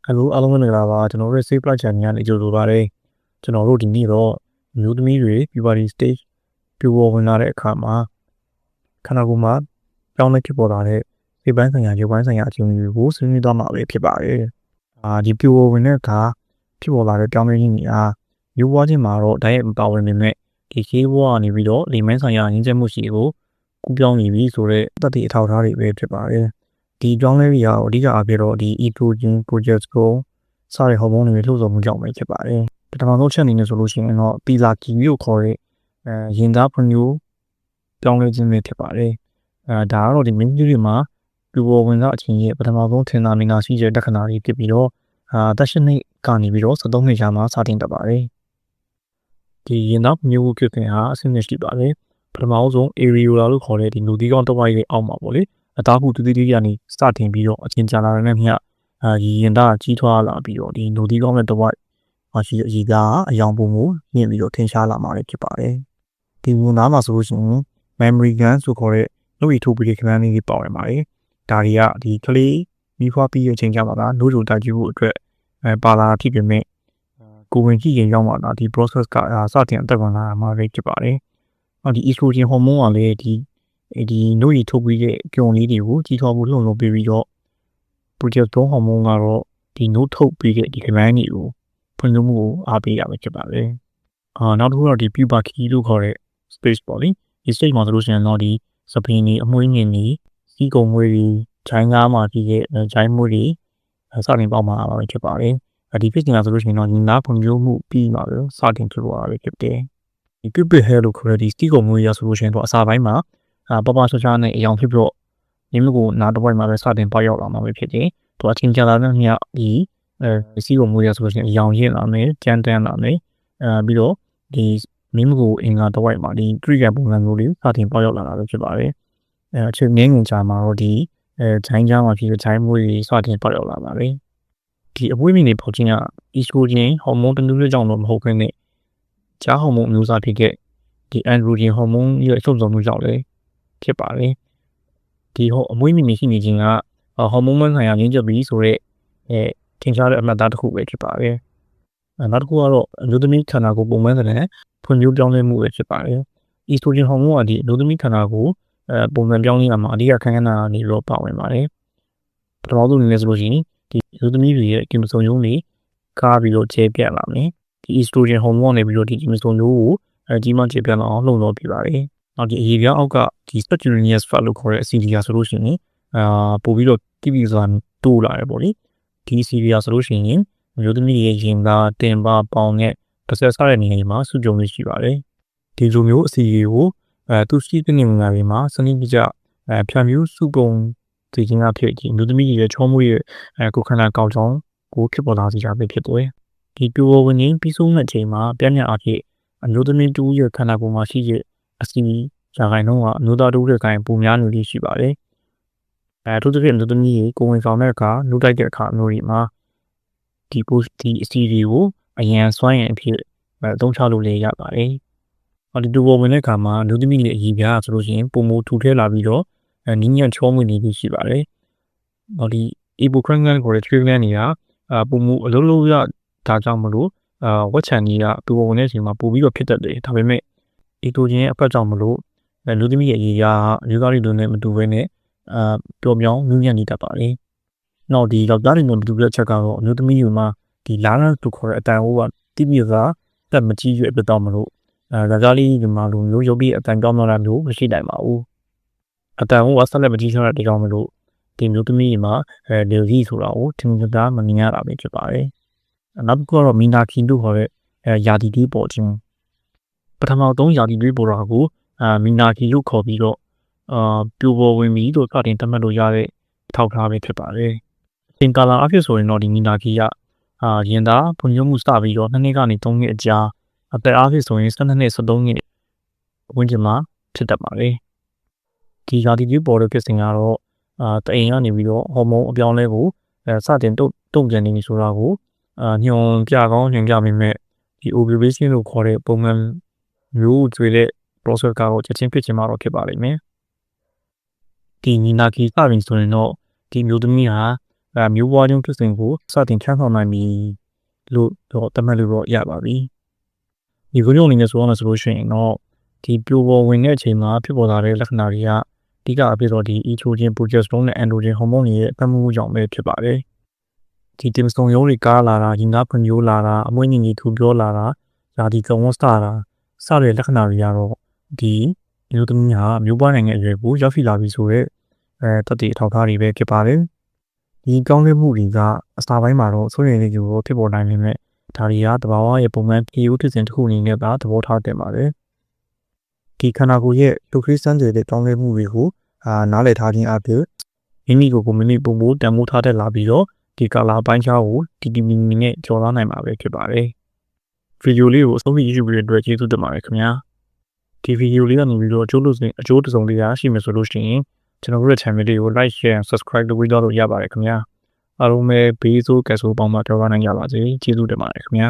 Hello အားလုံးပဲမင်္ဂလာပါကျွန်တော်တို့ Safe Flight Channel ကနေကြိုဆိုပါရစေကျွန်တော်တို့ဒီနေ့တော့မျိုးသမီးတွေ puberty stage ပြိုပေါ်ဝင်လာတဲ့အခါမှာခန္ဓာကိုယ်မှာပြောင်းလဲဖြစ်ပေါ်လာတဲ့စိတ်ပိုင်းဆိုင်ရာရုပ်ပိုင်းဆိုင်ရာအခြေအနေတွေကိုဆွေးနွေးသွားမှာပဲဖြစ်ပါတယ်ဒီပြိုပေါ်ဝင်တဲ့အခါဖြစ်ပေါ်လာတဲ့ပြောင်းလဲခြင်းတွေအားမျိုးပွားခြင်းမှာတော့ဓာတ်ရိုက်မပါဝင်ပေမဲ့ဒီခေတ်ဘဝကနေပြီးတော့လိမ်မိုင်းဆိုင်ရာရင်းချက်မှုရှိကိုကူးပြောင်းနေပြီဆိုတော့တတိအထောက်အထားတွေပဲဖြစ်ပါတယ်ဒီကြောင်းလေးတွေကအဓိကအဖြစ်တော့ဒီ estrogen progesterone စတဲ့ဟော်မုန်းတွေလှုပ်ဆောင်မှုကြောင့်ပဲဖြစ်ပါတယ်ပထမဆုံးချက်အနေနဲ့ဆိုလို့ရှိရင်တော့ PISA-Q လို့ခေါ်တဲ့ရင်သားဖွံ့ဖြိုးပြောင်းလဲခြင်းပဲဖြစ်ပါတယ်ဒါကတော့ဒီမိန်းကလေးတွေမှာပြိုပေါ်ဝင်သောအချိန်ရဲ့ပထမဆုံးထင်သာမြင်သာရှိတဲ့လက္ခဏာတွေဖြစ်ပြီးတော့သက်ရှိနှစ်ကနေပြီးတော့73နှစ်ကြာမှစတင်တတ်ပါတယ်ဒီရင်သားဖွံ့ဖြိုးမှုဖြစ်စဉ်ဟာအဆင့်ရှိပါတယ်ပထမဆုံး areola လို့ခေါ်တဲ့ဒီလူသီးကောင်းတစ်ဝိုက်ရဲ့အောက်မှာပေါ့လေအသားခုတူတီတီကနေစတင်ပြီးတော့အချင်းကြာလာတဲ့မျှဒီရင်သားကြီးထွားလာပြီးတော့ဒီလူသီးကောင်းတဲ့တစ်ဝိုက်ရှိအည်သားအယောင်ပုံမှုမြင့်ပြီးတော့ထင်ရှားလာမှာဖြစ်ပါတယ်ဒီဝန်သားမှာဆိုလို့ရှိရင် memory gland ဆိုခေါ်တဲ့နှုတ်ရည်ထုတ်ပြီးတဲ့ခန်းလေးတွေပါဝင်ပါတယ်ဒါတွေကဒီကလေးမိဖွားပြီးတဲ့အချိန်ကျမှနိုးကြိုတိုက်ကြည့်ဖို့အတွက်ပါလာဖြစ်ပေမဲ့ကိုဝင်ကြည့်ရင်ရောက်မှလာဒီ process ကစတင်အသက်ဝင်လာမှာဖြစ်ပါတယ်ဒီ estrogen hormone ကလည်းဒီနှုတ်ရည်ထုတ်ပြီးတဲ့ကြုံလေးတွေကိုကြီးထွားဖို့လှုံ့ဆော်ပေးပြီးတော့ progesterone hormone ကတော့ဒီနှုတ်ထုတ်ပြီးတဲ့ဒီခန်းတွေကိုဖွံ့ဖြိုးမှုကိုအားပေးရမှာဖြစ်ပါတယ်နောက်တစ်ခုတော့ဒီ puberty လို့ခေါ်တဲ့ space ပေါ့လေဒီ stage မှာဆိုလို့ရှိရင်တော့ဒီစပင်းတွေအမွှေးငင်တွေစီးကုံမွေးတွေဂျိုင်းကားမှာဖြစ်တဲ့ဂျိုင်းမွေးတွေစတင်ပေါက်မှာဖြစ်ပါတယ်ဒီဖြစ်နေတာဆိုလို့ရှိရင်တော့ညီနာဖွံ့ဖြိုးမှုပြီးမှာပဲစတင်ဖြစ်ပေါ်လာဖြစ်တယ်ဒီ pubic hair လို့ခေါ်တဲ့ဒီစီးကုံမွေးရဆိုလို့ရှိရင်တော့အစာပိုင်းမှာပပချာချာနဲ့အယောင်ဖြစ်ပြီးတော့ညီမကိုနားတစ်ဝိုက်မှာပဲစတင်ပေါက်ရောက်လာမှာပဲဖြစ်တယ်သူအချင်းချလာတဲ့ညဒီစီးကုံမွေးရဆိုလို့ရှိရင်အယောင်ရင့်လာမယ်ကြမ်းတမ်းလာမယ်ပြီးတော့ဒီမိမကိုအင်္ဂါတစ်ဝိုက်မှာဒီ trigger ပုံစံမျိုးလေးစတင်ပေါက်ရောက်လာတာပဲဖြစ်ပါတယ်အချိန်ငင်းငင်ကြာမှာတော့ဒီဂျိုင်းကြားမှာဖြစ်တဲ့ဂျိုင်းမွေးတွေစတင်ပေါက်ရောက်လာပါတယ်ဒီအပွေးမြင့်တွေပေါက်ခြင်းက estrogen ဟော်မုန်းတစ်မျိုးကြောင့်တော့မဟုတ်ဘဲနဲ့ကြားဟော်မုန်းအမျိုးအစားဖြစ်တဲ့ဒီ androgen ဟော်မုန်းရဲ့စုံစုံမှုကြောင့်လည်းဖြစ်ပါတယ်ဒီအမွေးမြင့်ရှိနေခြင်းကဟော်မုန်းဆိုင်ရာရင်းချက်ပြီးဆိုတော့ထင်ရှားတဲ့အမှတ်အသားတစ်ခုပဲဖြစ်ပါတယ်နောက်တစ်ခုကတော့အမျိုးသမီးခန္ဓာကိုယ်ပုံမှန်တဲ့ဖွံ့ဖြိုးပြောင်းလဲမှုပဲဖြစ်ပါတယ်။ estrogen ဟော်မုန်းကဒီအမျိုးသမီးခန္ဓာကိုယ်ပုံမှန်ပြောင်းလဲရမှာအဓိကခန်းခန်းနာနေလို့ပါဝင်ပါတယ်။ပထမဆုံးအနေနဲ့ဆိုလို့ရှိရင်ဒီအမျိုးသမီးတွေရဲ့ကင်မစုံယုံတွေကားပြီးတော့ကျဲပြတ်လာမယ်။ဒီ estrogen ဟော်မုန်းကနေပြီးတော့ဒီကင်မစုံယုံကိုကြီးမားကျဲပြတ်လာအောင်လှုံ့ဆော်ပြပါတယ်။နောက်ဒီအရေပြားအောက်ကဒီ spontaneous fat လို့ခေါ်တဲ့အဆီဒီယာဆိုလို့ရှိရင်ပို့ပြီးတော့တိပိစွာတိုးလာတယ်ပေါ့လေ။ဒီအဆီဒီယာဆိုလို့ရှိရင်မျိုးသမီးရဲ့ရင်သားတင်ပါပေါင်နဲ့တစ်ဆက်စားတဲ့နေရာမှာစုကြုံနေရှိပါတယ်ဒီလိုမျိုးအစီအကိုသူရှိတဲ့နေရာတွေမှာစနစ်တကျဖြန့်ဖြူးစုပုံစီခြင်းအဖြစ်ဒီမျိုးသမီးရဲ့ချောမွေးရဲ့ကိုခန္ဓာကောက်ကြောင်းကိုဖြစ်ပေါ်လာစေတာပဲဖြစ်တယ်ဒီပြိုဝင်ရင်းပြီးဆုံးတဲ့အချိန်မှာပြည့်ညတ်အဖြစ်အမျိုးသမီးတူရဲ့ခန္ဓာကိုယ်မှာရှိတဲ့အစီရာခိုင်နှုန်းကအမျိုးသားတူရဲ့ခိုင်ပုံများနေလိမ့်ရှိပါတယ်ထို့သဖြင့်အမျိုးသမီးရဲ့ကိုဝင်ဆောင်တဲ့အခါနှုတ်တိုက်တဲ့အခါမျိုးတွေမှာဒီအစီတွေကိုအရန်စွမ်းရင်အဖြစ်အသုံးချလို့လည်းရပါတယ်။ဒီတူပေါ်ဝင်တဲ့အခါမှာလူသမီးတွေအည်ပြားဆိုလို့ရှိရင်ပုံမထူထဲလာပြီးတော့နင်းညံ့ချောမွေ့နေပြီးရှိပါတယ်။ဒီ apocrine gland ခေါ်တဲ့ trigger gland တွေကပုံမအလုံးလုံးရဒါကြောင့်မလို့ဝက်ချန်ကြီးကတူပေါ်ဝင်တဲ့အချိန်မှာပို့ပြီးတော့ဖြစ်တတ်တယ်။ဒါပေမဲ့ estrogen ရဲ့အဖက်ကြောင့်မလို့လူသမီးရဲ့အည်ပြားအမျိုးသားတွေလိုနဲ့မတူဘဲနဲ့ပျော်မြောင်းနူးညံ့နေတတ်ပါတယ်။နောက်ဒီယောက်ျားတွေနဲ့မတူတဲ့အချက်ကတော့အမျိုးသမီးတွေမှာဒီလာရန်တူခေါ်တဲ့အတန်ဟိုကတိပိကတက်မကြီးရွယ်ပြတော့မလို့ဒါကြလေးဒီမှာလိုမျိုးရုပ်ပြီးအတန်ကြောင်းလာတာမျိုးမရှိနိုင်ပါဘူးအတန်ဟိုကဆက်လက်မကြီးထွားတဲ့ကြောင်းမလို့ဒီမျိုးသမီးတွေမှာလေကြီးဆိုတာကိုထင်ထင်ရှားမမြင်ရတာပဲဖြစ်ပါတယ်နောက်တစ်ခုကတော့မီနာခီတို့ခေါ်တဲ့ယာတီတီးပေါ်ခြင်းပထမဆုံးယာတီတီးပေါ်တာကိုမီနာခီလို့ခေါ်ပြီးတော့ပြိုပေါ်ဝင်ပြီးတော့စတင်တတ်မှတ်လို့ရတဲ့ထောက်ထားပဲဖြစ်ပါတယ်အချိန်ကာလအဖြစ်ဆိုရင်တော့ဒီမီနာခီကရင်သားဖွံ့ဖြိုးမှုစပြီးတော့2နှစ်ကနေ3နှစ်အကြာအသက်အားဖြင့်ဆိုရင်12နှစ်13နှစ်ဝန်းကျင်မှာဖြစ်တတ်ပါတယ်ဒီယာတီတီးပေါ်တဲ့ဖြစ်စဉ်ကတော့တအိမ်ကနေပြီးတော့ဟော်မုန်းအပြောင်းလဲကိုစတင်တုံ့ပြန်နေပြီဆိုတာကိုညွန်ပြကောင်းညွန်ပြမိမဲ့ဒီ ovulation လို့ခေါ်တဲ့ပုံမှန်မျိုးကျွေတဲ့ process ကိုချက်ချင်းဖြစ်ချင်မှာတော့ဖြစ်ပါလိမ့်မယ်ဒီနီနာကီစပြီဆိုရင်တော့ဒီမျိုးသမီးဟာ မျိုးပွားခြင်းဖြစ်စဉ်ကိုစတင်ချမ်းဆောင်နိုင်ပြီလို့တော့သတ်မှတ်လို့ရပါပြီဒီဗီဒီယိုအနေနဲ့ဆိုရမယ်ဆိုလို့ရှိရင်တော့ဒီပြိုပေါ်ဝင်တဲ့အချိန်မှာဖြစ်ပေါ်လာတဲ့လက္ခဏာတွေကအဓိကအဖြစ်တော့ဒီ estrogen progesterone နဲ့ androgen hormone တွေရဲ့အဖက်မှုကြောင့်ပဲဖြစ်ပါတယ်ဒီတင်မစုံရုံးတွေကားလာတာရင်သားဖွံ့ဖြိုးလာတာအမွှေးညင်ကြီးထူပြောလာတာဓာတိကဝန်းစတာစတဲ့လက္ခဏာတွေကတော့ဒီမျိုးသမီးဟာမျိုးပွားနိုင်ငံအရွယ်ကိုရောက်ရှိလာပြီဆိုတော့တတိအထောက်အထားတွေပဲဖြစ်ပါတယ်ဒီကောင်းတဲ့မှုတွေကအစာပိုင်းမှာတော့ဆိုရင်လေးကိုဖြစ်ပေါ်နိုင်နေမဲ့ဒါတွေကတဘာဝရဲ့ပုံမှန်ပြည်ဦးဖြစ်စဉ်တစ်ခုအနေနဲ့သာသဘောထားတင်ပါတယ်ဒီခန္ဓာကိုယ်ရဲ့လူခရစ်စတန်တွေတဲ့ကောင်းတဲ့မှုတွေကိုနားလည်ထားခြင်းအပြင်မိမိကိုယ်မိမိပုံမှုတန်ဖိုးထားတတ်လာပြီးတော့ဒီကာလာပိုင်းခြားကိုတီမီနဲ့ကြော်လာနိုင်မှာပဲဖြစ်ပါတယ်ဗီဒီယိုလေးကိုအဆုံးထိကြည့်ပြီးတဲ့အတွက်ကျေးဇူးတင်ပါတယ်ခင်ဗျာဒီဗီဒီယိုလေးကနေပြီးတော့အကျိုးတစ်စုံလေးရရှိမယ်ဆိုလို့ရှိရင်ကျွန်တော်တို့ရဲ့ channel လေးကို like share and subscribe လုပ်ပြီးတော့ရပါတယ်ခင်ဗျာအားလုံးပဲဘေးဆိုးကဲဆိုးပေါင်းမှကြော်နိုင်ကြပါစေကျေးဇူးတင်ပါတယ်ခင်ဗျာ